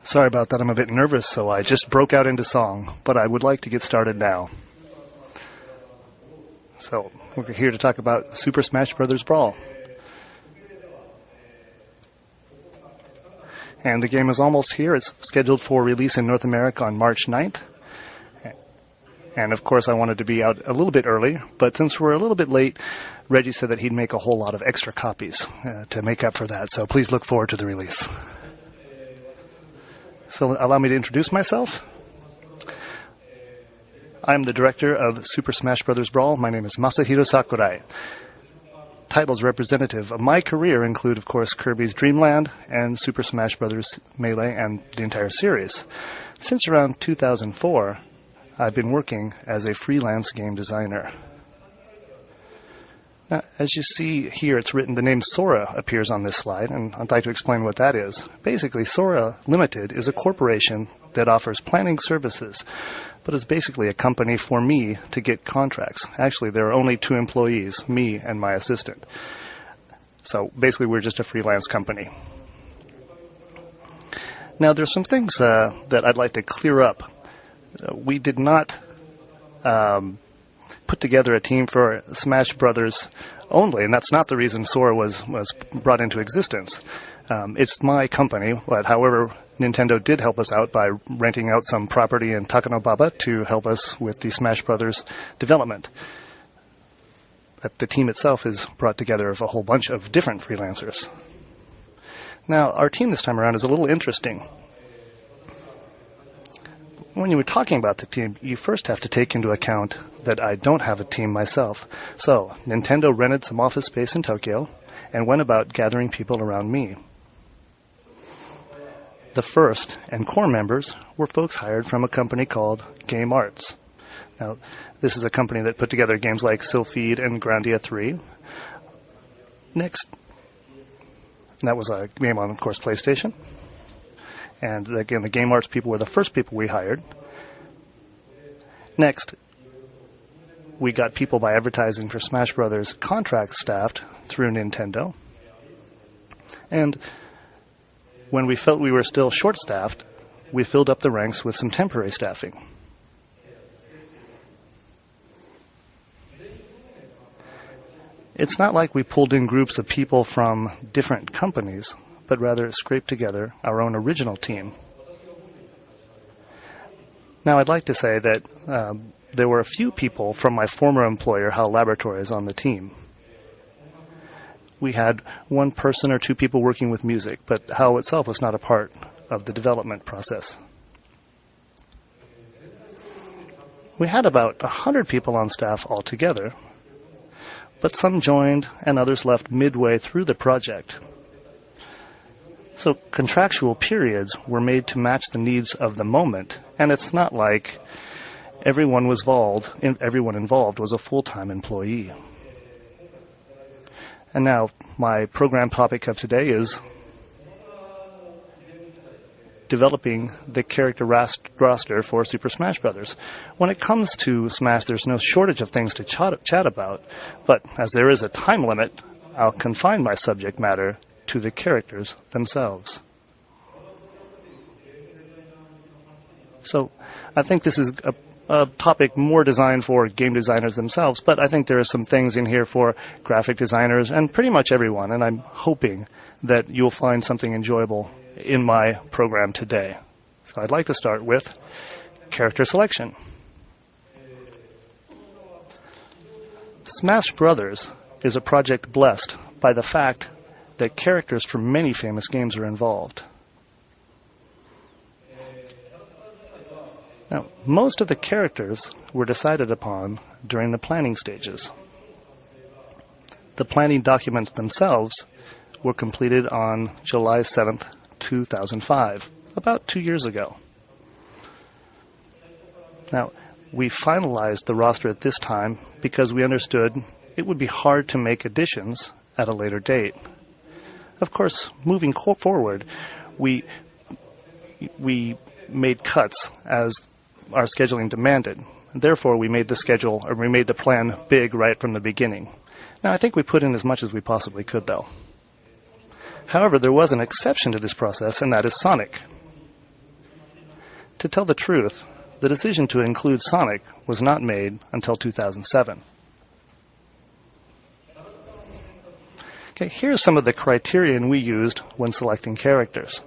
Sorry about that, I'm a bit nervous, so I just broke out into song, but I would like to get started now. So, we're here to talk about Super Smash Bros. Brawl. And the game is almost here. It's scheduled for release in North America on March 9th. And of course I wanted to be out a little bit early, but since we're a little bit late, Reggie said that he'd make a whole lot of extra copies to make up for that, so please look forward to the release. So allow me to introduce myself. I'm the director of Super Smash Bros. Brawl. My name is Masahiro Sakurai. Titles representative of my career include, of course, Kirby's Dream Land and Super Smash Bros. Melee and the entire series. Since around 2004, I've been working as a freelance game designer. Now, as you see here, it's written, the name Sora appears on this slide, and I'd like to explain what that is. Basically, Sora Limited is a corporation that offers planning services, but is basically a company for me to get contracts. Actually, there are only 2 employees, me and my assistant. So basically, we're just a freelance company. Now, there's some things that I'd like to clear up. We did not put together a team for Smash Brothers only, and that's not the reason Sora was brought into existence. It's my company, but however, Nintendo did help us out by renting out some property in Takanobaba to help us with the Smash Brothers development. But the team itself is brought together of a whole bunch of different freelancers. Now, our team this time around is a little interesting. When you were talking about the team, you first have to take into account that I don't have a team myself. So, Nintendo rented some office space in Tokyo and went about gathering people around me. The first and core members were folks hired from a company called Game Arts. Now, this is a company that put together games like Sylphid and Grandia 3. Next, that was a game on, of course, PlayStation. And again, the Game Arts people were the first people we hired. Next, we got people by advertising for Smash Brothers contract staffed through Nintendo. And when we felt we were still short-staffed, we filled up the ranks with some temporary staffing. It's not like we pulled in groups of people from different companies, but rather scraped together our own original team. Now, I'd like to say that there were a few people from my former employer, HAL Laboratories, on the team. We had 1 person or 2 people working with music, but HAL itself was not a part of the development process. We had about 100 people on staff altogether, but some joined and others left midway through the project. So contractual periods were made to match the needs of the moment, and it's not like everyone involved was a full-time employee. And now, my program topic of today is developing the character roster for Super Smash Bros. When it comes to Smash, there's no shortage of things to chat about, but as there is a time limit, I'll confine my subject matter to the characters themselves. So, I think this is a topic more designed for game designers themselves, but I think there are some things in here for graphic designers and pretty much everyone, and I'm hoping that you'll find something enjoyable in my program today. So I'd like to start with character selection. Smash Brothers is a project blessed by the fact that characters from many famous games are involved. Now, most of the characters were decided upon during the planning stages. The planning documents themselves were completed on July 7th, 2005, about 2 years ago. Now, we finalized the roster at this time because we understood it would be hard to make additions at a later date. Of course, moving forward, we made cuts as our scheduling demanded. Therefore, we made the plan big right from the beginning. Now, I think we put in as much as we possibly could, though. However, there was an exception to this process, and that is Sonic. To tell the truth, the decision to include Sonic was not made until 2007. Okay, here's some of the criterion we used when selecting characters.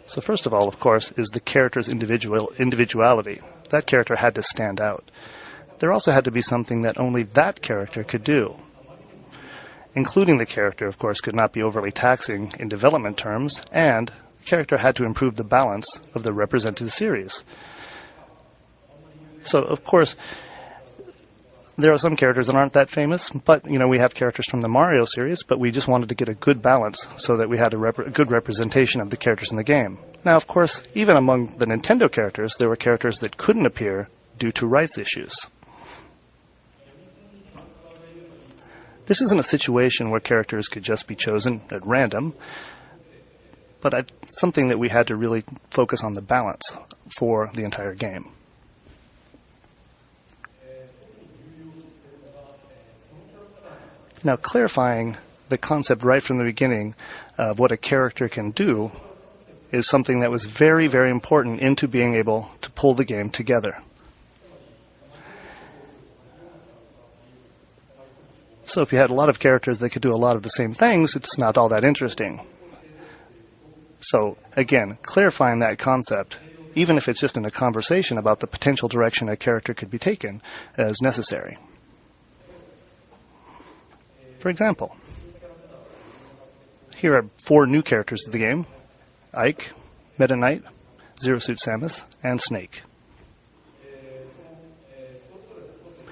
So first of all, of course, is the character's individuality. That character had to stand out. There also had to be something that only that character could do. Including the character, of course, could not be overly taxing in development terms, and the character had to improve the balance of the represented series. So, of course, there are some characters that aren't that famous, but, we have characters from the Mario series, but we just wanted to get a good balance so that we had a good representation of the characters in the game. Now, of course, even among the Nintendo characters, there were characters that couldn't appear due to rights issues. This isn't a situation where characters could just be chosen at random, but something that we had to really focus on the balance for the entire game. Now, clarifying the concept right from the beginning of what a character can do is something that was very, very important into being able to pull the game together. So if you had a lot of characters that could do a lot of the same things, it's not all that interesting. So, again, clarifying that concept, even if it's just in a conversation about the potential direction a character could be taken, is necessary. For example, here are 4 new characters of the game: Ike, Meta Knight, Zero Suit Samus, and Snake.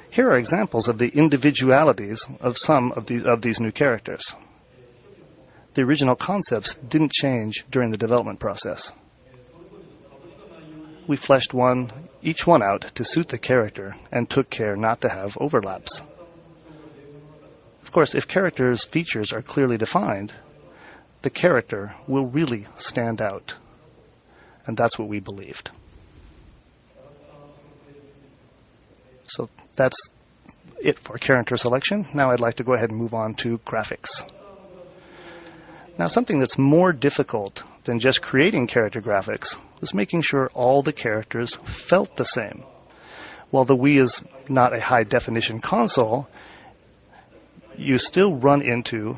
Here are examples of the individualities of some of these new characters. The original concepts didn't change during the development process. We fleshed each one out to suit the character and took care not to have overlaps. Of course, if characters' features are clearly defined, the character will really stand out. And that's what we believed. So that's it for character selection. Now I'd like to go ahead and move on to graphics. Now, something that's more difficult than just creating character graphics was making sure all the characters felt the same. While the Wii is not a high-definition console, you still run into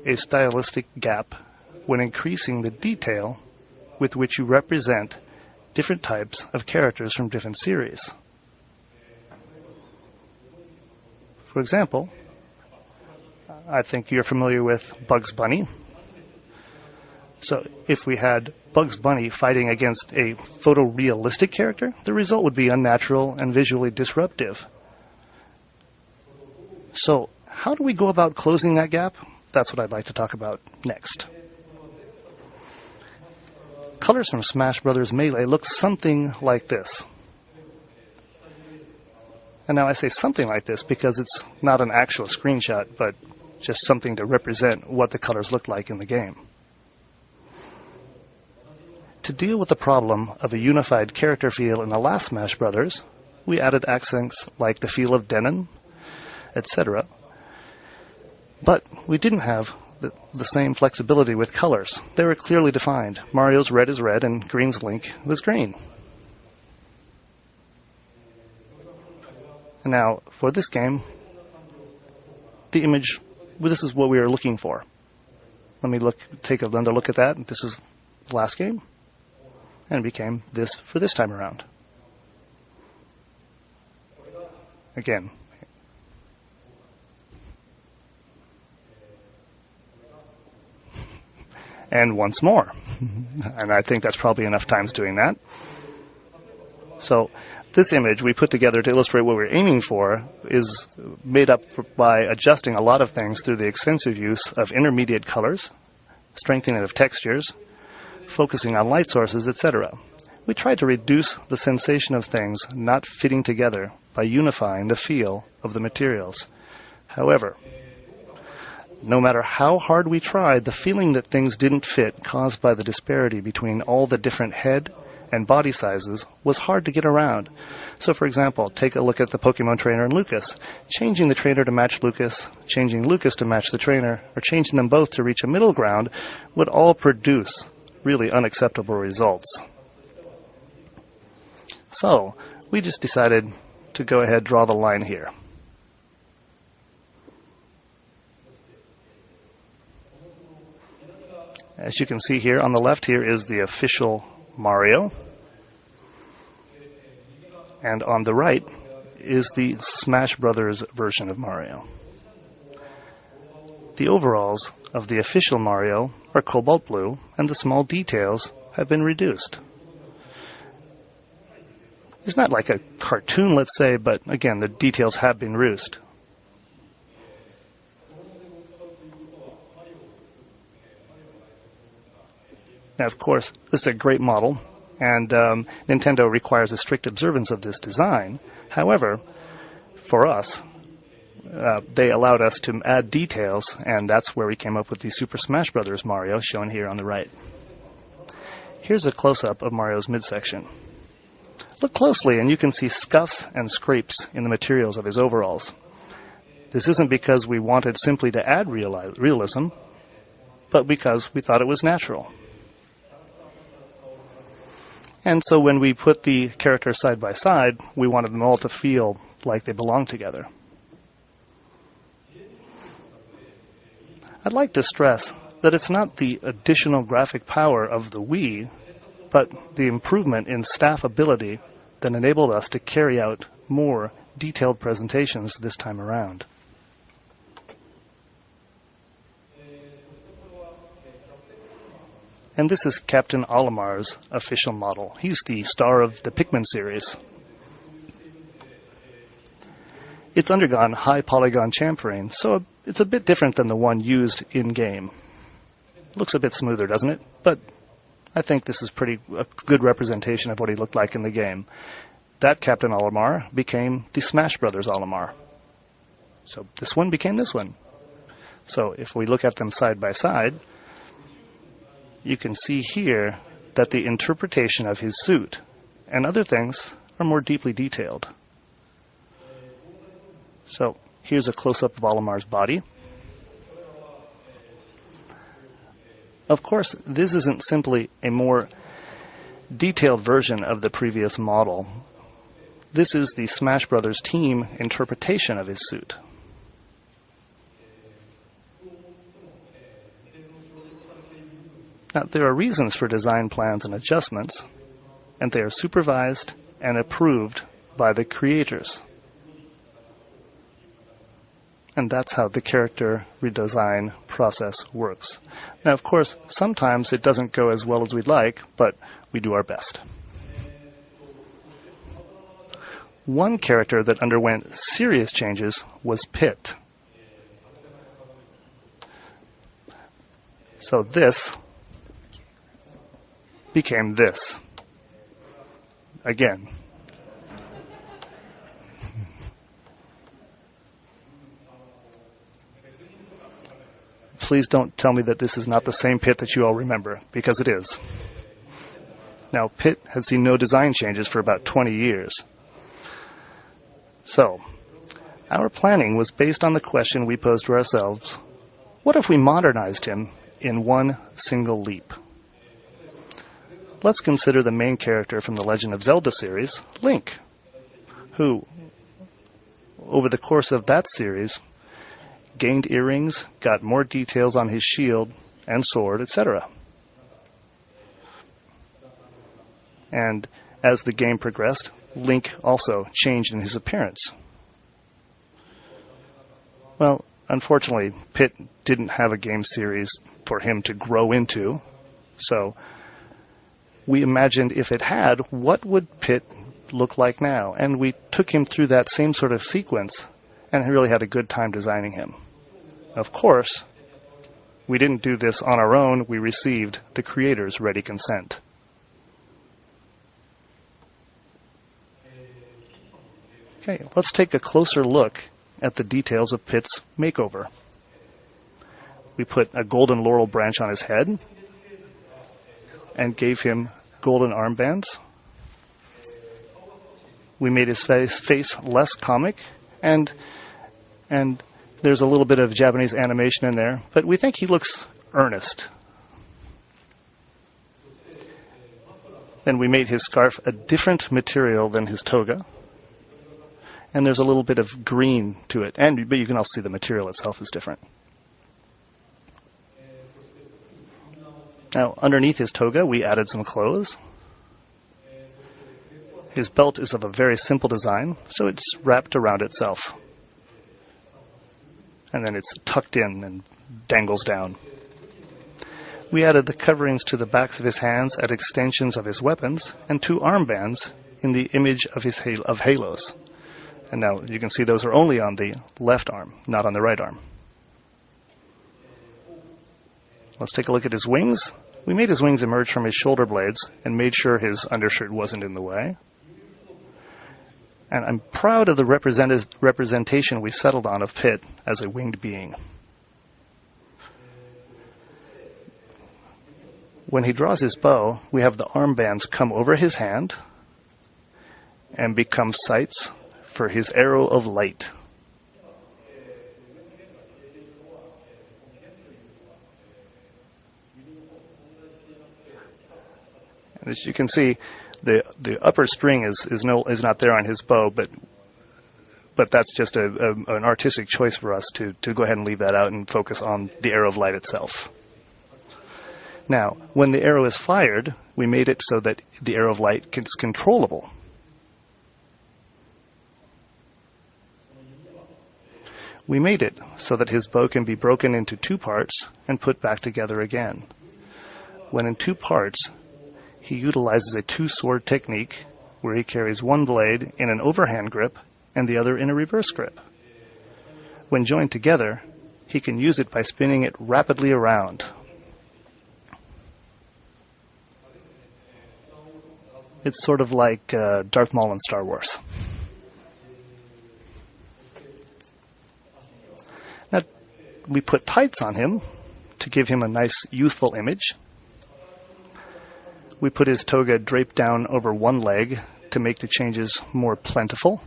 a stylistic gap when increasing the detail with which you represent different types of characters from different series. For example, I think you're familiar with Bugs Bunny. So if we had Bugs Bunny fighting against a photorealistic character, the result would be unnatural and visually disruptive. So how do we go about closing that gap? That's what I'd like to talk about next. Colors from Smash Bros. Melee look something like this. And now I say something like this because it's not an actual screenshot, but just something to represent what the colors look like in the game. To deal with the problem of a unified character feel in the last Smash Bros., we added accents like the feel of denim, etc. But we didn't have the same flexibility with colors. They were clearly defined. Mario's red is red and Green's Link was green. And now, for this game, the image, this is what we were looking for. Let me take another look at that. This is the last game. And it became this for this time around. Again. And once more. And I think that's probably enough times doing that. So this image we put together to illustrate what we're aiming for is made up by adjusting a lot of things through the extensive use of intermediate colors, strengthening of textures, focusing on light sources, etc. We tried to reduce the sensation of things not fitting together by unifying the feel of the materials. However, no matter how hard we tried, the feeling that things didn't fit caused by the disparity between all the different head and body sizes was hard to get around. So, for example, take a look at the Pokemon trainer and Lucas. Changing the trainer to match Lucas, changing Lucas to match the trainer, or changing them both to reach a middle ground would all produce really unacceptable results. So, we just decided to go ahead and draw the line here. As you can see here, on the left here is the official Mario. And on the right is the Smash Brothers version of Mario. The overalls of the official Mario are cobalt blue, and the small details have been reduced. It's not like a cartoon, let's say, but again, the details have been reduced. Now, of course, this is a great model, and Nintendo requires a strict observance of this design. However, for us, they allowed us to add details, and that's where we came up with the Super Smash Bros. Mario, shown here on the right. Here's a close-up of Mario's midsection. Look closely, and you can see scuffs and scrapes in the materials of his overalls. This isn't because we wanted simply to add realism, but because we thought it was natural. And so when we put the characters side by side, we wanted them all to feel like they belong together. I'd like to stress that it's not the additional graphic power of the Wii, but the improvement in staff ability that enabled us to carry out more detailed presentations this time around. And this is Captain Olimar's official model. He's the star of the Pikmin series. It's undergone high polygon chamfering, so it's a bit different than the one used in-game. Looks a bit smoother, doesn't it? But I think this is a good representation of what he looked like in the game. That Captain Olimar became the Smash Brothers Olimar. So this one became this one. So if we look at them side by side, you can see here that the interpretation of his suit and other things are more deeply detailed. So here's a close-up of Olimar's body. Of course, this isn't simply a more detailed version of the previous model. This is the Smash Brothers team interpretation of his suit. Now, there are reasons for design plans and adjustments, and they are supervised and approved by the creators. And that's how the character redesign process works. Now, of course, sometimes it doesn't go as well as we'd like, but we do our best. One character that underwent serious changes was Pit. So this became this. Again. Please don't tell me that this is not the same Pit that you all remember, because it is. Now, Pit had seen no design changes for about 20 years. So, our planning was based on the question we posed to ourselves: what if we modernized him in one single leap? Let's consider the main character from the Legend of Zelda series, Link, who, over the course of that series, gained earrings, got more details on his shield and sword, etc. And as the game progressed, Link also changed in his appearance. Well, unfortunately, Pit didn't have a game series for him to grow into, so we imagined if it had, what would Pit look like now? And we took him through that same sort of sequence and really had a good time designing him. Of course, we didn't do this on our own. We received the creator's ready consent. Okay, let's take a closer look at the details of Pit's makeover. We put a golden laurel branch on his head and gave him golden armbands. We made his face less comic, and there's a little bit of Japanese animation in there, but we think he looks earnest. Then we made his scarf a different material than his toga, and there's a little bit of green to it, but you can also see the material itself is different. Now, underneath his toga, we added some clothes. His belt is of a very simple design, so it's wrapped around itself. And then it's tucked in and dangles down. We added the coverings to the backs of his hands at extensions of his weapons, and 2 armbands in the image of his halos. And now you can see those are only on the left arm, not on the right arm. Let's take a look at his wings. We made his wings emerge from his shoulder blades and made sure his undershirt wasn't in the way. And I'm proud of the representation we settled on of Pit as a winged being. When he draws his bow, we have the armbands come over his hand and become sights for his arrow of light. And as you can see, the upper string is not there on his bow, but that's just an artistic choice for us to go ahead and leave that out and focus on the arrow of light itself. Now, when the arrow is fired, we made it so that the arrow of light is controllable. We made it so that his bow can be broken into 2 parts and put back together again. When in 2 parts, he utilizes a 2-sword technique where he carries one blade in an overhand grip and the other in a reverse grip. When joined together, he can use it by spinning it rapidly around. It's sort of like Darth Maul in Star Wars. Now, we put tights on him to give him a nice youthful image. We put his toga draped down over one leg to make the changes more plentiful.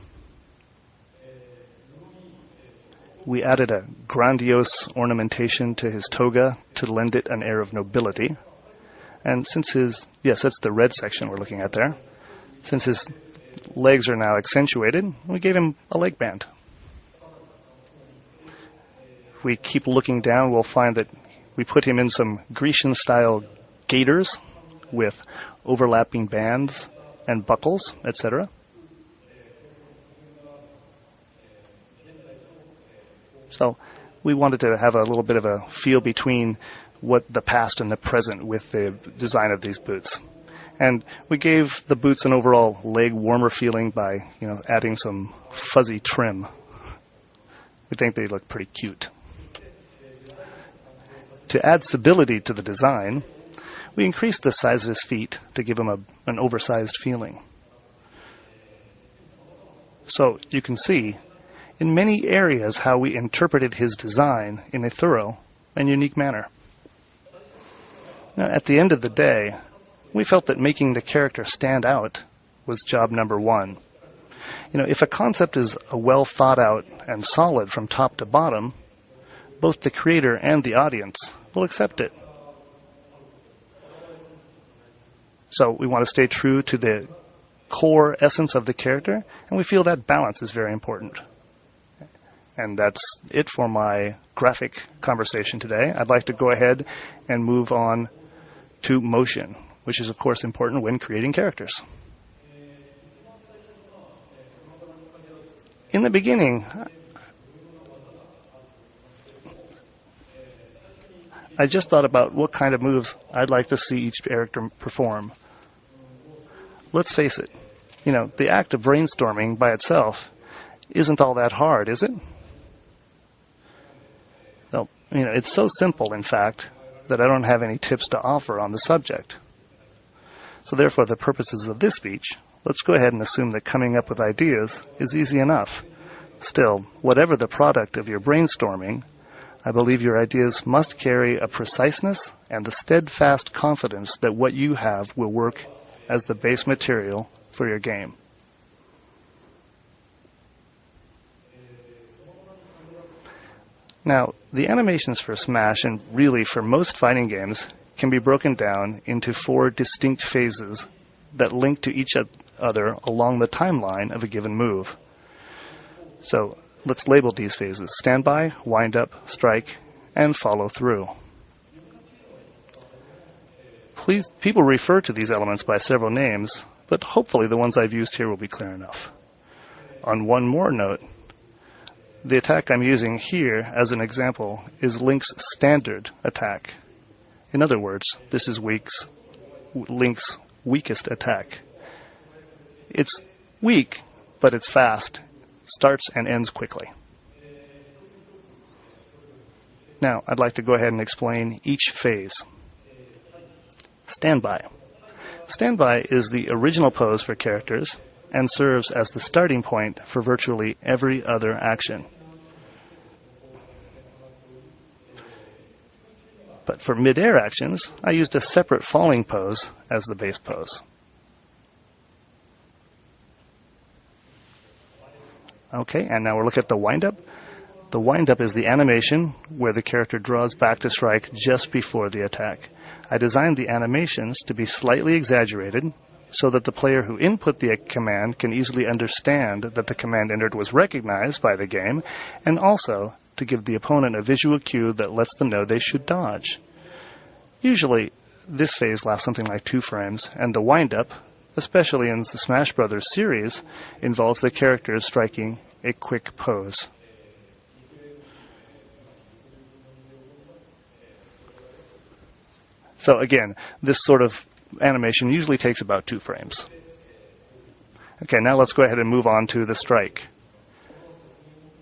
We added a grandiose ornamentation to his toga to lend it an air of nobility. And since that's the red section we're looking at there. Since his legs are now accentuated, we gave him a leg band. If we keep looking down, we'll find that we put him in some Grecian-style gaiters with overlapping bands and buckles, etc. So we wanted to have a little bit of a feel between what the past and the present with the design of these boots. And we gave the boots an overall leg warmer feeling by, adding some fuzzy trim. We think they look pretty cute. To add stability to the design, we increased the size of his feet to give him an oversized feeling. So you can see in many areas how we interpreted his design in a thorough and unique manner. Now, at the end of the day, we felt that making the character stand out was job number 1. If a concept is well thought out and solid from top to bottom, both the creator and the audience will accept it. So we want to stay true to the core essence of the character, and we feel that balance is very important. And that's it for my graphic conversation today. I'd like to go ahead and move on to motion, which is, of course, important when creating characters. In the beginning, I just thought about what kind of moves I'd like to see each character perform. Let's face it, the act of brainstorming by itself isn't all that hard, is it? No, it's so simple, in fact, that I don't have any tips to offer on the subject. So therefore, the purposes of this speech, let's go ahead and assume that coming up with ideas is easy enough. Still, whatever the product of your brainstorming, I believe your ideas must carry a preciseness and the steadfast confidence that what you have will work as the base material for your game. Now, the animations for Smash, and really for most fighting games, can be broken down into 4 distinct phases that link to each other along the timeline of a given move. So, let's label these phases: standby, wind up, strike, and follow through. People refer to these elements by several names, but hopefully the ones I've used here will be clear enough. On one more note, the attack I'm using here as an example is Link's standard attack. In other words, this is Link's weakest attack. It's weak, but it's fast, starts and ends quickly. Now, I'd like to go ahead and explain each phase. Standby. Standby is the original pose for characters and serves as the starting point for virtually every other action. But for mid-air actions, I used a separate falling pose as the base pose. Okay, and now we'll look at the wind-up. The wind-up is the animation where the character draws back to strike just before the attack. I designed the animations to be slightly exaggerated so that the player who input the command can easily understand that the command entered was recognized by the game, and also to give the opponent a visual cue that lets them know they should dodge. Usually, this phase lasts something like 2 frames, and the wind-up, especially in the Smash Bros. Series, involves the characters striking a quick pose. So again, this sort of animation usually takes about 2 frames. Okay, now let's go ahead and move on to the strike.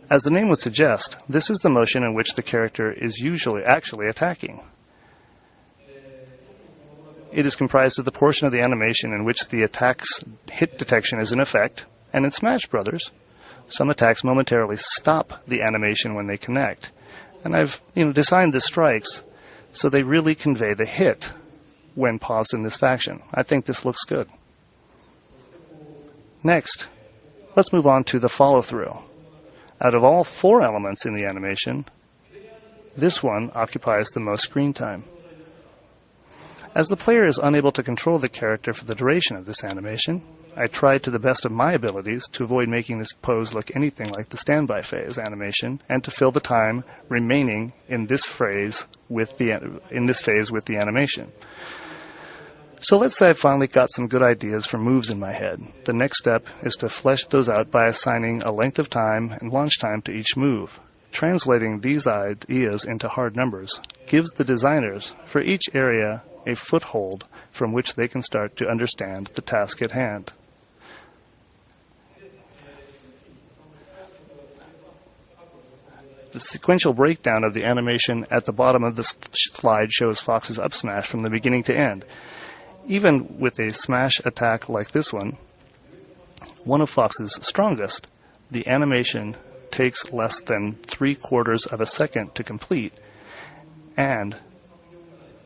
As the name would suggest, this is the motion in which the character is usually actually attacking. It is comprised of the portion of the animation in which the attack's hit detection is in effect, and in Smash Bros., some attacks momentarily stop the animation when they connect. And I've designed the strikes so they really convey the hit when paused in this fashion. I think this looks good. Next, let's move on to the follow-through. Out of all 4 elements in the animation, this one occupies the most screen time. As the player is unable to control the character for the duration of this animation, I tried to the best of my abilities to avoid making this pose look anything like the standby phase animation and to fill the time remaining in this phase with the animation. So let's say I've finally got some good ideas for moves in my head. The next step is to flesh those out by assigning a length of time and launch time to each move. Translating these ideas into hard numbers gives the designers for each area a foothold from which they can start to understand the task at hand. The sequential breakdown of the animation at the bottom of this slide shows Fox's up smash from the beginning to end. Even with a smash attack like this one of Fox's strongest, the animation takes less than 3/4 of a second to complete, and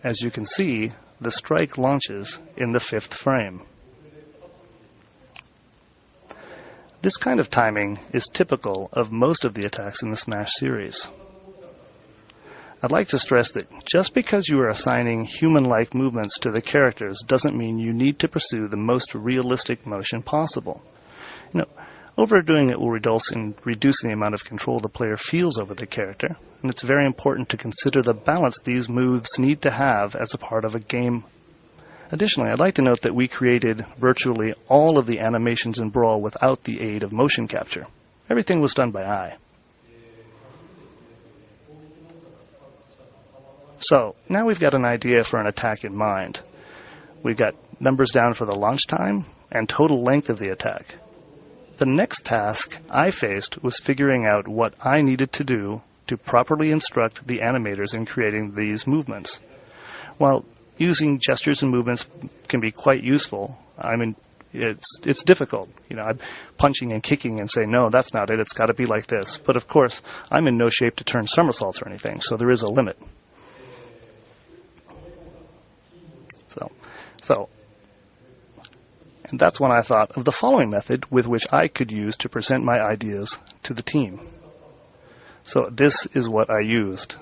as you can see, the strike launches in the 5th frame. This kind of timing is typical of most of the attacks in the Smash series. I'd like to stress that just because you are assigning human-like movements to the characters doesn't mean you need to pursue the most realistic motion possible. Overdoing it will result in reducing the amount of control the player feels over the character, and it's very important to consider the balance these moves need to have as a part of a game. Additionally, I'd like to note that we created virtually all of the animations in Brawl without the aid of motion capture. Everything was done by eye. So, now we've got an idea for an attack in mind. We've got numbers down for the launch time and total length of the attack. The next task I faced was figuring out what I needed to do to properly instruct the animators in creating these movements. While using gestures and movements can be quite useful, it's difficult. I'm punching and kicking and saying, no, that's not it, it's got to be like this. But of course, I'm in no shape to turn somersaults or anything, so there is a limit. So And that's when I thought of the following method with which I could use to present my ideas to the team. So this is what I used.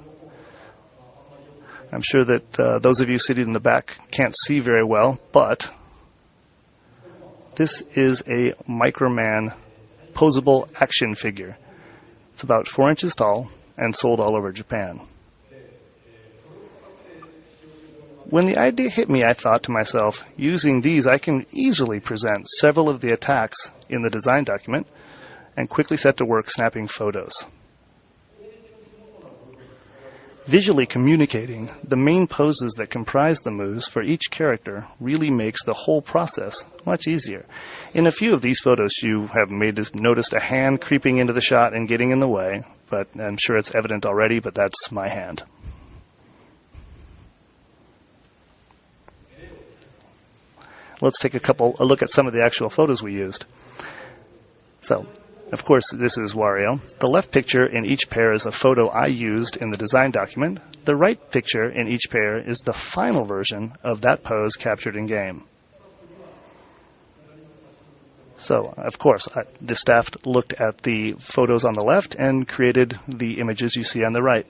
I'm sure that those of you sitting in the back can't see very well, but this is a Microman posable action figure. It's about 4 inches tall and sold all over Japan. When the idea hit me, I thought to myself, using these I can easily present several of the attacks in the design document and quickly set to work snapping photos. Visually communicating the main poses that comprise the moves for each character really makes the whole process much easier. In a few of these photos, you have noticed a hand creeping into the shot and getting in the way, but I'm sure it's evident already, but that's my hand. Let's take a look at some of the actual photos we used. So, of course, this is Wario. The left picture in each pair is a photo I used in the design document. The right picture in each pair is the final version of that pose captured in game. So, of course, the staff looked at the photos on the left and created the images you see on the right.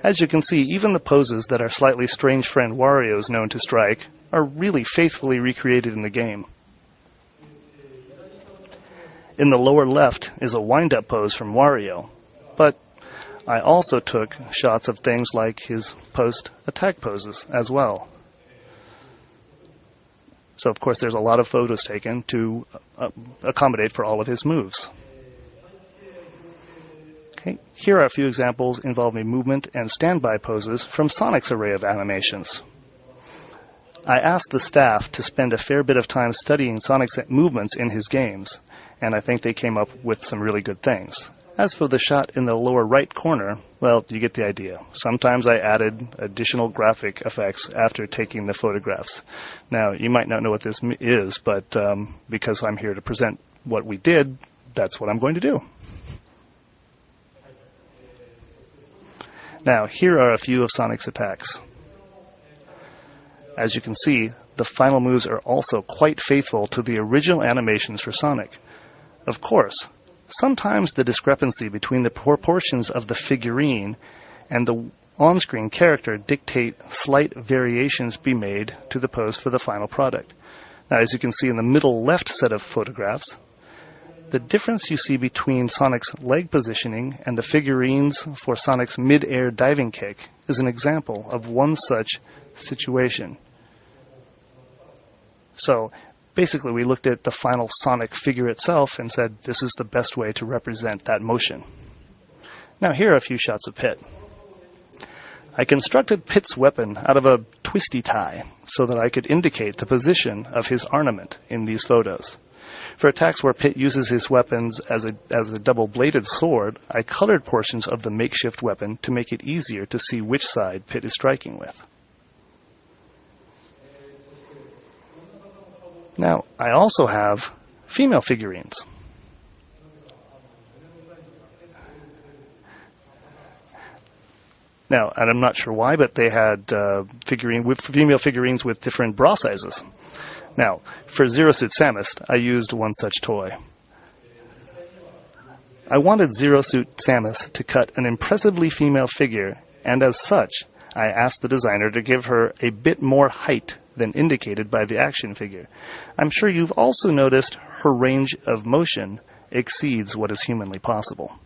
As you can see, even the poses that our slightly strange friend Wario is known to strike are really faithfully recreated in the game. In the lower left is a wind-up pose from Wario, but I also took shots of things like his post-attack poses as well. So, of course, there's a lot of photos taken to accommodate for all of his moves. Okay, here are a few examples involving movement and standby poses from Sonic's array of animations. I asked the staff to spend a fair bit of time studying Sonic's movements in his games, and I think they came up with some really good things. As for the shot in the lower right corner, well, you get the idea. Sometimes I added additional graphic effects after taking the photographs. Now, you might not know what this is, but because I'm here to present what we did, that's what I'm going to do. Now, here are a few of Sonic's attacks. As you can see, the final moves are also quite faithful to the original animations for Sonic. Of course, sometimes the discrepancy between the proportions of the figurine and the on-screen character dictate slight variations be made to the pose for the final product. Now, as you can see in the middle left set of photographs, the difference you see between Sonic's leg positioning and the figurines for Sonic's mid-air diving kick is an example of one such situation. So, basically, we looked at the final Sonic figure itself and said, this is the best way to represent that motion. Now, here are a few shots of Pit. I constructed Pit's weapon out of a twisty tie so that I could indicate the position of his ornament in these photos. For attacks where Pit uses his weapons as a double-bladed sword, I colored portions of the makeshift weapon to make it easier to see which side Pit is striking with. Now, I also have female figurines. Now, and I'm not sure why, but they had female figurines with different bra sizes. Now, for Zero Suit Samus, I used one such toy. I wanted Zero Suit Samus to cut an impressively female figure, and as such, I asked the designer to give her a bit more height than indicated by the action figure. I'm sure you've also noticed her range of motion exceeds what is humanly possible.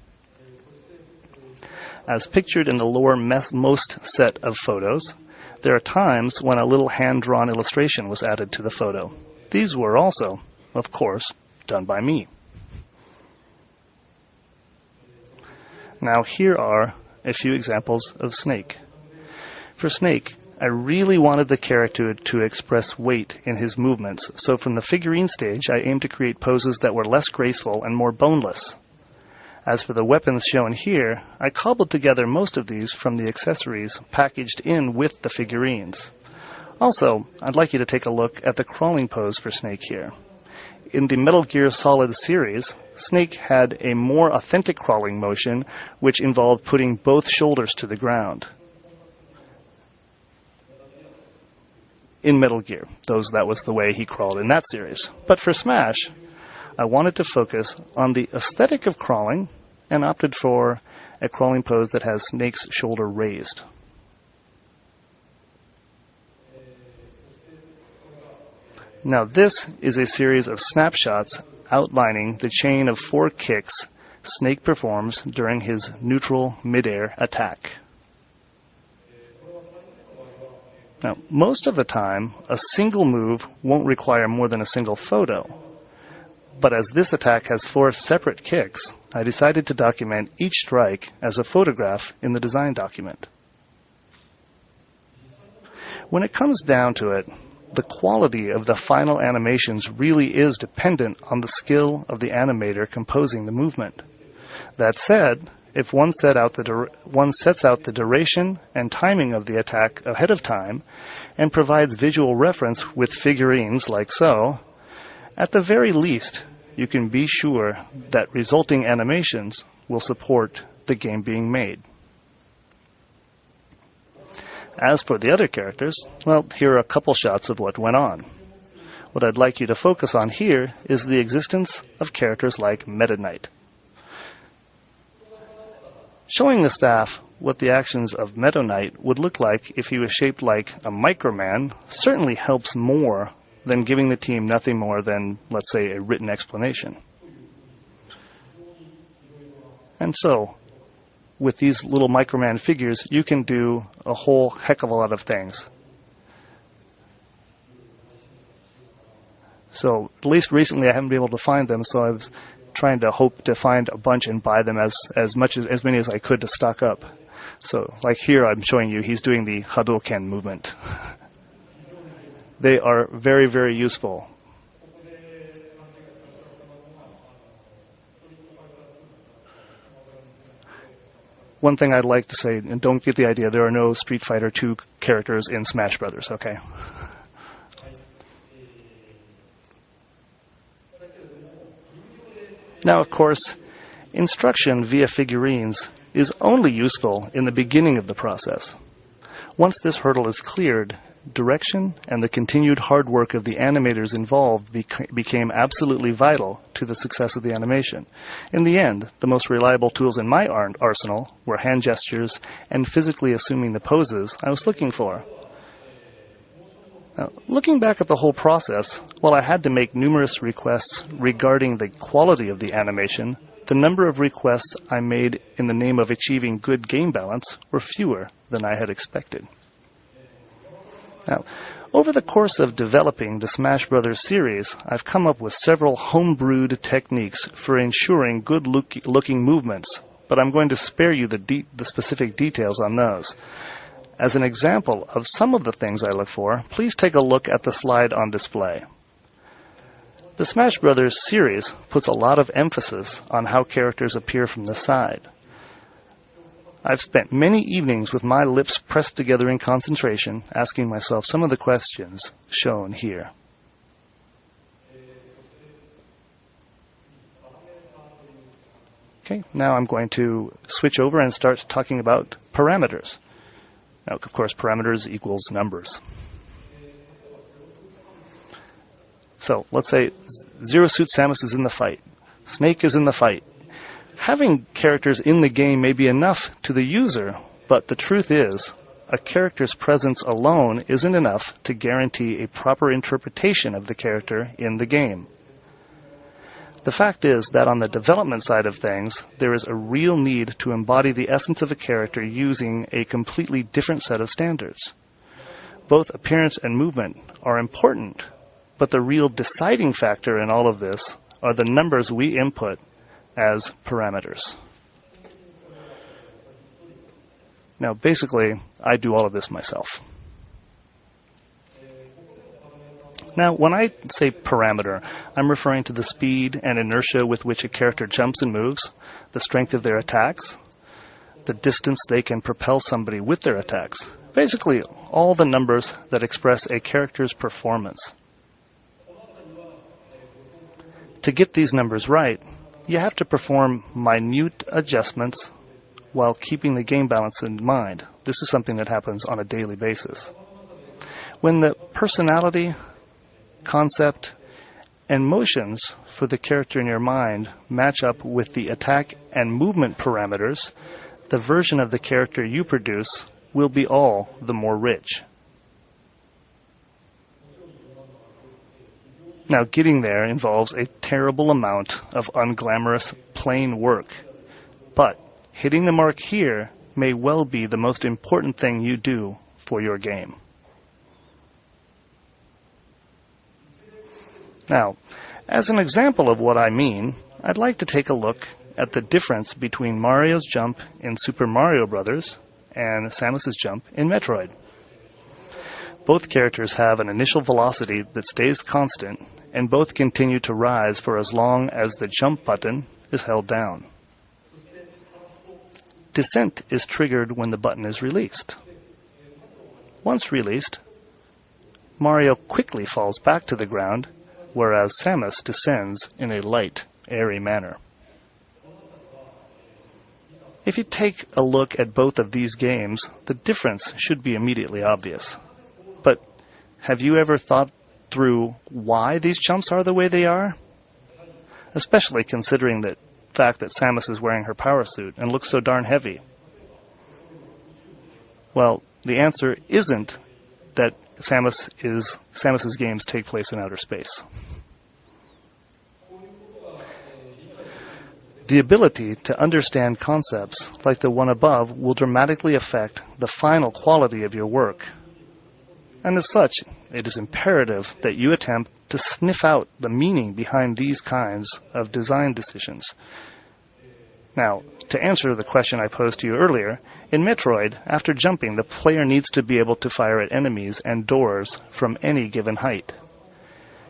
As pictured in the lowermost set of photos, there are times when a little hand-drawn illustration was added to the photo. These were also, of course, done by me. Now here are a few examples of Snake. For Snake, I really wanted the character to express weight in his movements, so from the figurine stage, I aimed to create poses that were less graceful and more boneless. As for the weapons shown here, I cobbled together most of these from the accessories packaged in with the figurines. Also, I'd like you to take a look at the crawling pose for Snake here. In the Metal Gear Solid series, Snake had a more authentic crawling motion, which involved putting both shoulders to the ground. in Metal Gear. That was the way he crawled in that series. But for Smash, I wanted to focus on the aesthetic of crawling and opted for a crawling pose that has Snake's shoulder raised. Now this is a series of snapshots outlining the chain of 4 kicks Snake performs during his neutral mid-air attack. Now, most of the time, a single move won't require more than a single photo. But as this attack has 4 separate kicks, I decided to document each strike as a photograph in the design document. When it comes down to it, the quality of the final animations really is dependent on the skill of the animator composing the movement. That said, if one sets out the duration and timing of the attack ahead of time and provides visual reference with figurines like so, at the very least, you can be sure that resulting animations will support the game being made. As for the other characters, well, here are a couple shots of what went on. What I'd like you to focus on here is the existence of characters like Meta Knight. Showing the staff what the actions of Meta Knight would look like if he was shaped like a Microman certainly helps more than giving the team nothing more than, let's say, a written explanation. And so, with these little Microman figures, you can do a whole heck of a lot of things. So, at least recently I haven't been able to find them, so I was trying to hope to find a bunch and buy them as many as I could to stock up. So, like here I'm showing you, he's doing the Hadouken movement. They are very, very useful. One thing I'd like to say, and don't get the idea, there are no Street Fighter II characters in Smash Brothers, okay? Now, of course, instruction via figurines is only useful in the beginning of the process. Once this hurdle is cleared, direction and the continued hard work of the animators involved became absolutely vital to the success of the animation. In the end, the most reliable tools in my arsenal were hand gestures and physically assuming the poses I was looking for. Now, looking back at the whole process, while I had to make numerous requests regarding the quality of the animation, the number of requests I made in the name of achieving good game balance were fewer than I had expected. Now, over the course of developing the Smash Brothers series, I've come up with several homebrewed techniques for ensuring good-looking movements, but I'm going to spare you the specific details on those. As an example of some of the things I look for, please take a look at the slide on display. The Smash Brothers series puts a lot of emphasis on how characters appear from the side. I've spent many evenings with my lips pressed together in concentration, asking myself some of the questions shown here. Okay, now I'm going to switch over and start talking about parameters. Now, of course, parameters equals numbers. So, let's say Zero Suit Samus is in the fight. Snake is in the fight. Having characters in the game may be enough to the user, but the truth is, a character's presence alone isn't enough to guarantee a proper interpretation of the character in the game. The fact is that on the development side of things, there is a real need to embody the essence of a character using a completely different set of standards. Both appearance and movement are important, but the real deciding factor in all of this are the numbers we input as parameters. Now, basically, I do all of this myself. Now, when I say parameter, I'm referring to the speed and inertia with which a character jumps and moves, the strength of their attacks, the distance they can propel somebody with their attacks. Basically, all the numbers that express a character's performance. To get these numbers right, you have to perform minute adjustments while keeping the game balance in mind. This is something that happens on a daily basis. When the personality, concept, and motions for the character in your mind match up with the attack and movement parameters, the version of the character you produce will be all the more rich. Now, getting there involves a terrible amount of unglamorous, plain work. But hitting the mark here may well be the most important thing you do for your game. Now, as an example of what I mean, I'd like to take a look at the difference between Mario's jump in Super Mario Bros. And Samus's jump in Metroid. Both characters have an initial velocity that stays constant, and both continue to rise for as long as the jump button is held down. Descent is triggered when the button is released. Once released, Mario quickly falls back to the ground, whereas Samus descends in a light, airy manner. If you take a look at both of these games, the difference should be immediately obvious. But have you ever thought through why these jumps are the way they are? Especially considering the fact that Samus is wearing her power suit and looks so darn heavy. Well, the answer isn't that Samus's games take place in outer space. The ability to understand concepts like the one above will dramatically affect the final quality of your work. And as such, it is imperative that you attempt to sniff out the meaning behind these kinds of design decisions. Now, to answer the question I posed to you earlier, in Metroid, after jumping, the player needs to be able to fire at enemies and doors from any given height.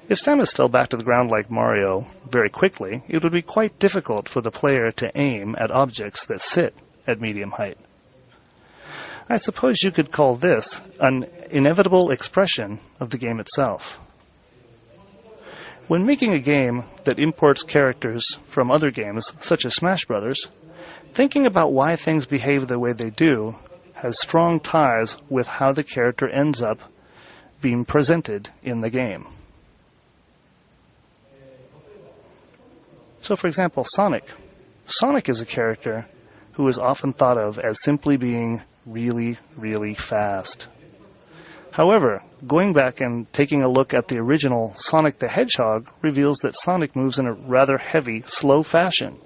If Samus fell back to the ground like Mario very quickly, it would be quite difficult for the player to aim at objects that sit at medium height. I suppose you could call this an inevitable expression of the game itself. When making a game that imports characters from other games, such as Smash Bros., thinking about why things behave the way they do has strong ties with how the character ends up being presented in the game. So, for example, Sonic. Sonic is a character who is often thought of as simply being really, really fast. However, going back and taking a look at the original Sonic the Hedgehog reveals that Sonic moves in a rather heavy, slow fashion.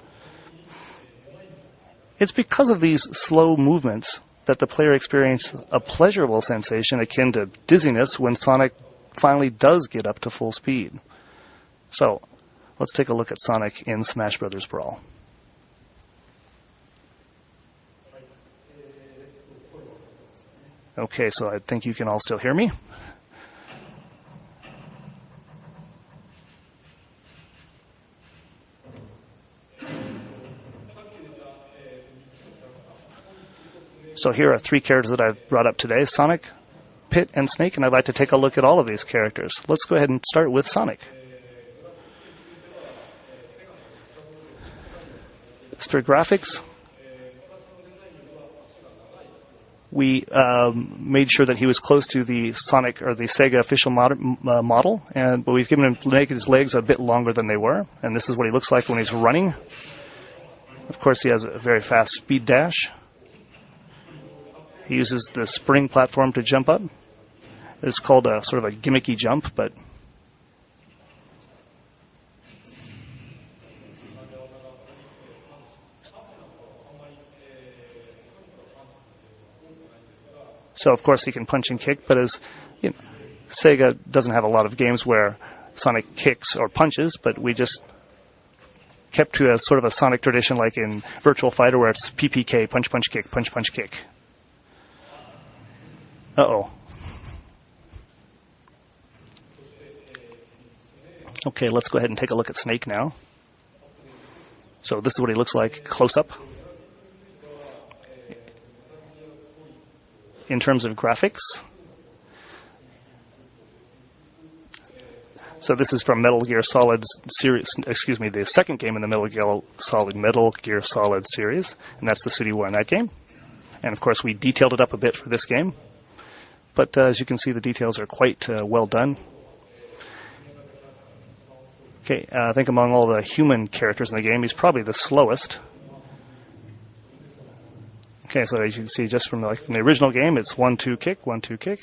It's because of these slow movements that the player experiences a pleasurable sensation akin to dizziness when Sonic finally does get up to full speed. So, let's take a look at Sonic in Smash Bros. Brawl. Okay, so I think you can all still hear me. So here are three characters that I've brought up today: Sonic, Pit, and Snake, and I'd like to take a look at all of these characters. Let's go ahead and start with Sonic. As for graphics, we made sure that he was close to the Sonic or the Sega official model, but we've given him to make his legs a bit longer than they were, and this is what he looks like when he's running. Of course, he has a very fast speed dash. He uses the spring platform to jump up. It's called a sort of a gimmicky jump, but so, of course, he can punch and kick, but as you know, Sega doesn't have a lot of games where Sonic kicks or punches, but we just kept to a sort of a Sonic tradition like in Virtual Fighter where it's PPK, punch, punch, kick, punch, punch, kick. Uh-oh. Okay, let's go ahead and take a look at Snake now. So this is what he looks like close up. In terms of graphics, so this is from Metal Gear Solid series, the second game in the Metal Gear Solid series, and that's the suit he wore in that game. And of course, we detailed it up a bit for this game. but as you can see, the details are quite well done. Okay, I think among all the human characters in the game, he's probably the slowest. Okay, so as you can see, just from the original game, it's 1-2 kick, 1-2 kick.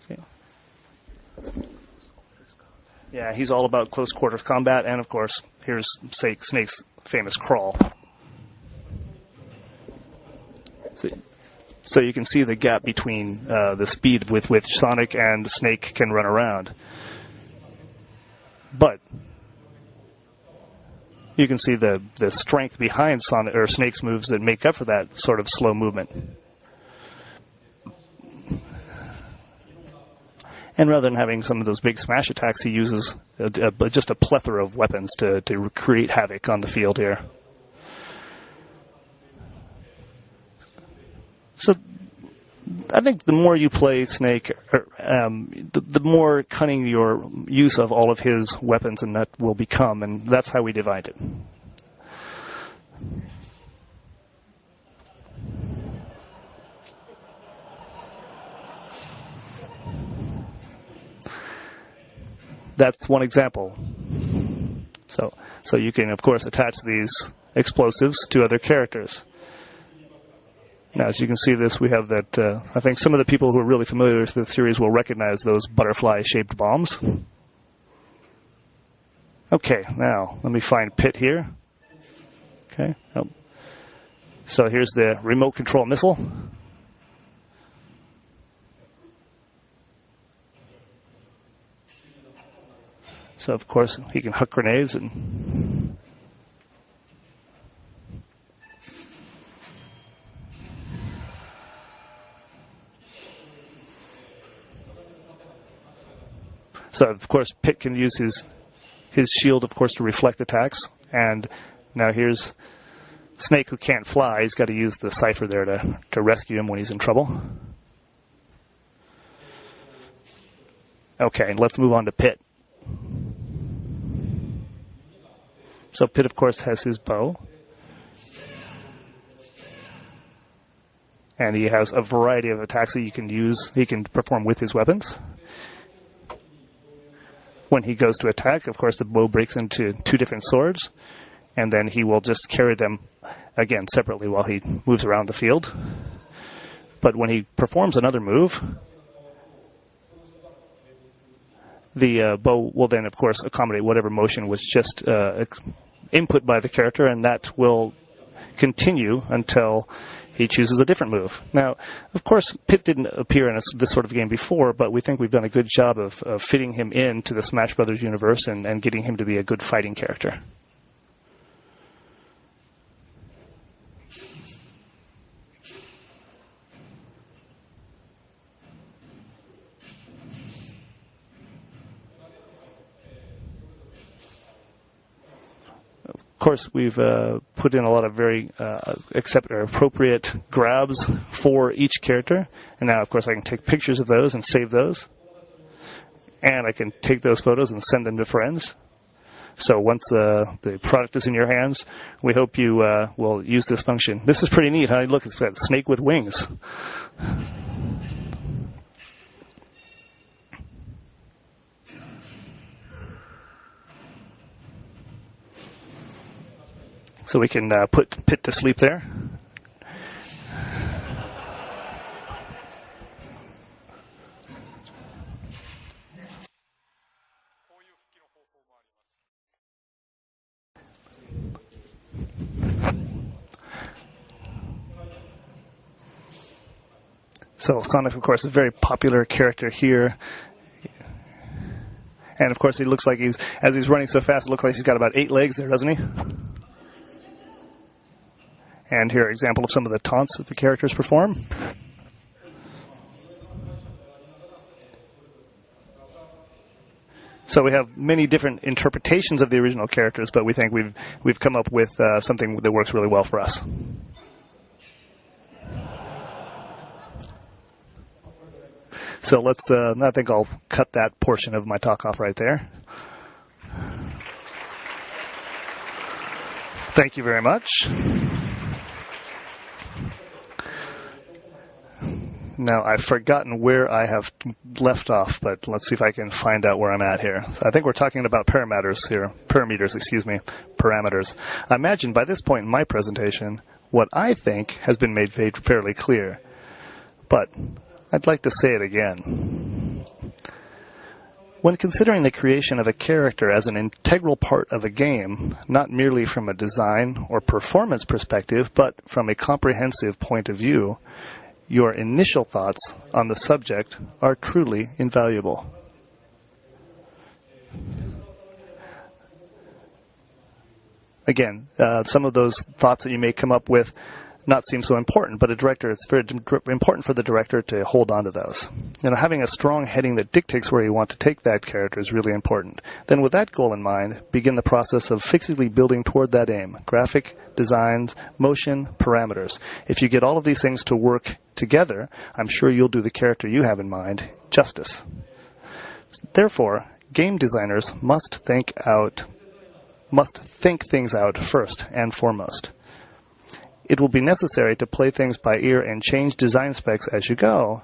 Okay. Yeah, he's all about close quarters combat, and of course, here's Snake's famous crawl. So you can see the gap between the speed with which Sonic and Snake can run around. But you can see the strength behind Sonic or Snake's moves that make up for that sort of slow movement. And rather than having some of those big smash attacks, he uses just a plethora of weapons to create havoc on the field here. So I think the more you play Snake, the more cunning your use of all of his weapons and that will become, and that's how we divide it. That's one example. So you can, of course, attach these explosives to other characters. Now, as you can see this, we have that, I think some of the people who are really familiar with the series will recognize those butterfly-shaped bombs. Okay, now, let me find Pit here. Okay. Oh. So here's the remote control missile. So, of course, he can huck grenades and... So, of course, Pit can use his shield, of course, to reflect attacks. And now here's Snake, who can't fly. He's got to use the Cypher there to rescue him when he's in trouble. Okay, and let's move on to Pit. So Pit, of course, has his bow. And he has a variety of attacks that he can perform with his weapons. When he goes to attack, of course, the bow breaks into two different swords, and then he will just carry them, again, separately while he moves around the field. But when he performs another move, the bow will then, of course, accommodate whatever motion was just input by the character, and that will continue until he chooses a different move. Now, of course, Pit didn't appear in this sort of game before, but we think we've done a good job of fitting him into the Smash Brothers universe and getting him to be a good fighting character. Of course, we've put in a lot of very appropriate grabs for each character. And now, of course, I can take pictures of those and save those. And I can take those photos and send them to friends. So once the product is in your hands, we hope you will use this function. This is pretty neat, huh? Look, it's got Snake with wings. So we can put Pit to sleep there. So Sonic, of course, is a very popular character here. And, of course, he looks like as he's running so fast, it looks like he's got about 8 legs there, doesn't he? And here are an example of some of the taunts that the characters perform. So we have many different interpretations of the original characters, but we think we've come up with something that works really well for us. So let's, I think I'll cut that portion of my talk off right there. Thank you very much. Now, I've forgotten where I have left off, but let's see if I can find out where I'm at here. So I think we're talking about parameters here. Parameters. I imagine by this point in my presentation, what I think has been made fairly clear. But I'd like to say it again. When considering the creation of a character as an integral part of a game, not merely from a design or performance perspective, but from a comprehensive point of view, your initial thoughts on the subject are truly invaluable. Again, some of those thoughts that you may come up with not seem so important, but it's very important for the director to hold on to those. Having a strong heading that dictates where you want to take that character is really important. Then with that goal in mind, begin the process of fixedly building toward that aim. Graphic, designs, motion, parameters. If you get all of these things to work together, I'm sure you'll do the character you have in mind justice. Therefore, game designers must think things out first and foremost. It will be necessary to play things by ear and change design specs as you go,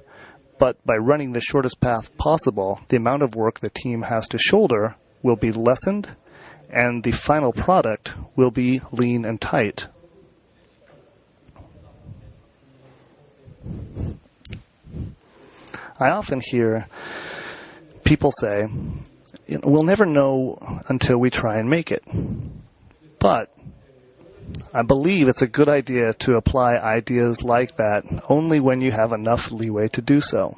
but by running the shortest path possible, the amount of work the team has to shoulder will be lessened, and the final product will be lean and tight. I often hear people say, we'll never know until we try and make it. But I believe it's a good idea to apply ideas like that only when you have enough leeway to do so.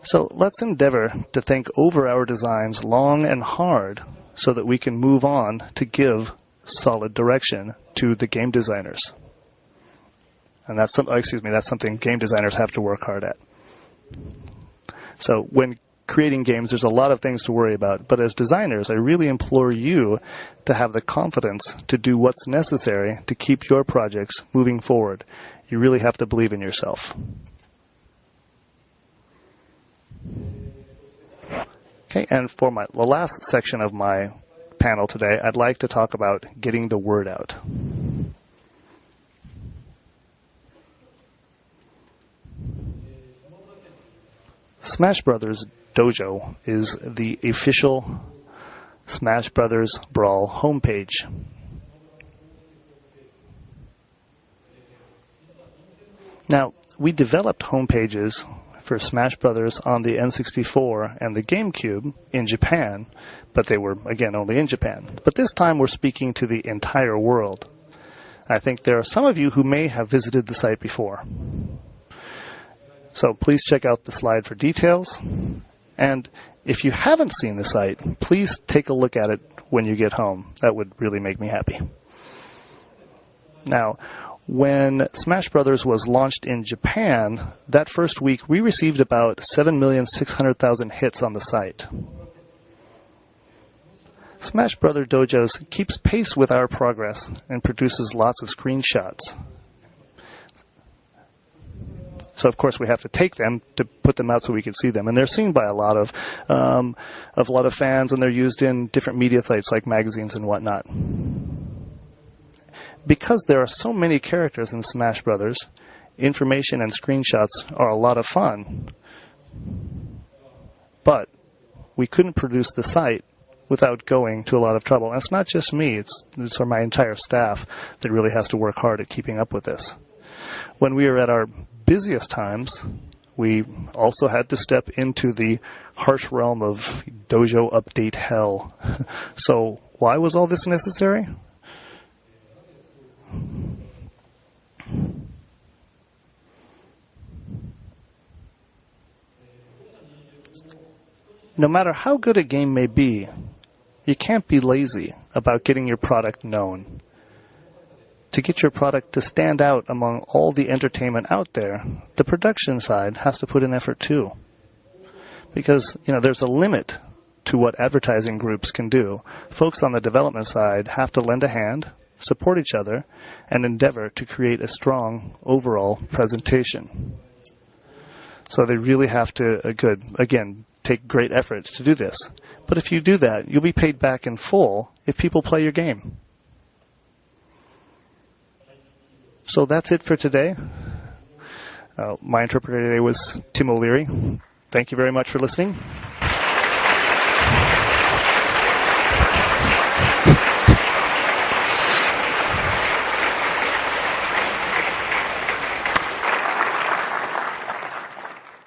So let's endeavor to think over our designs long and hard so that we can move on to give solid direction to the game designers. And that's something game designers have to work hard at. So when creating games, there's a lot of things to worry about. But as designers, I really implore you to have the confidence to do what's necessary to keep your projects moving forward. You really have to believe in yourself. Okay, and for the last section of my panel today, I'd like to talk about getting the word out. Smash Brothers Dojo is the official Smash Brothers Brawl homepage. Now, we developed homepages for Smash Brothers on the N64 and the GameCube in Japan, but they were, again, only in Japan. But this time we're speaking to the entire world. I think there are some of you who may have visited the site before. So please check out the slide for details. And if you haven't seen the site, please take a look at it when you get home. That would really make me happy. Now, when Smash Brothers was launched in Japan, that first week we received about 7,600,000 hits on the site. Smash Brothers Dojos keeps pace with our progress and produces lots of screenshots. So, of course, we have to take them to put them out so we can see them. And they're seen by a lot of fans, and they're used in different media sites like magazines and whatnot. Because there are so many characters in Smash Brothers, information and screenshots are a lot of fun. But we couldn't produce the site without going to a lot of trouble. And it's not just me, it's my entire staff that really has to work hard at keeping up with this. When we were at our busiest times, we also had to step into the harsh realm of dojo update hell. So why was all this necessary? No matter how good a game may be, you can't be lazy about getting your product known. To get your product to stand out among all the entertainment out there, the production side has to put in effort too. Because, there's a limit to what advertising groups can do. Folks on the development side have to lend a hand, support each other, and endeavor to create a strong overall presentation. So they really have to, take great effort to do this. But if you do that, you'll be paid back in full if people play your game. So that's it for today. My interpreter today was Tim O'Leary. Thank you very much for listening.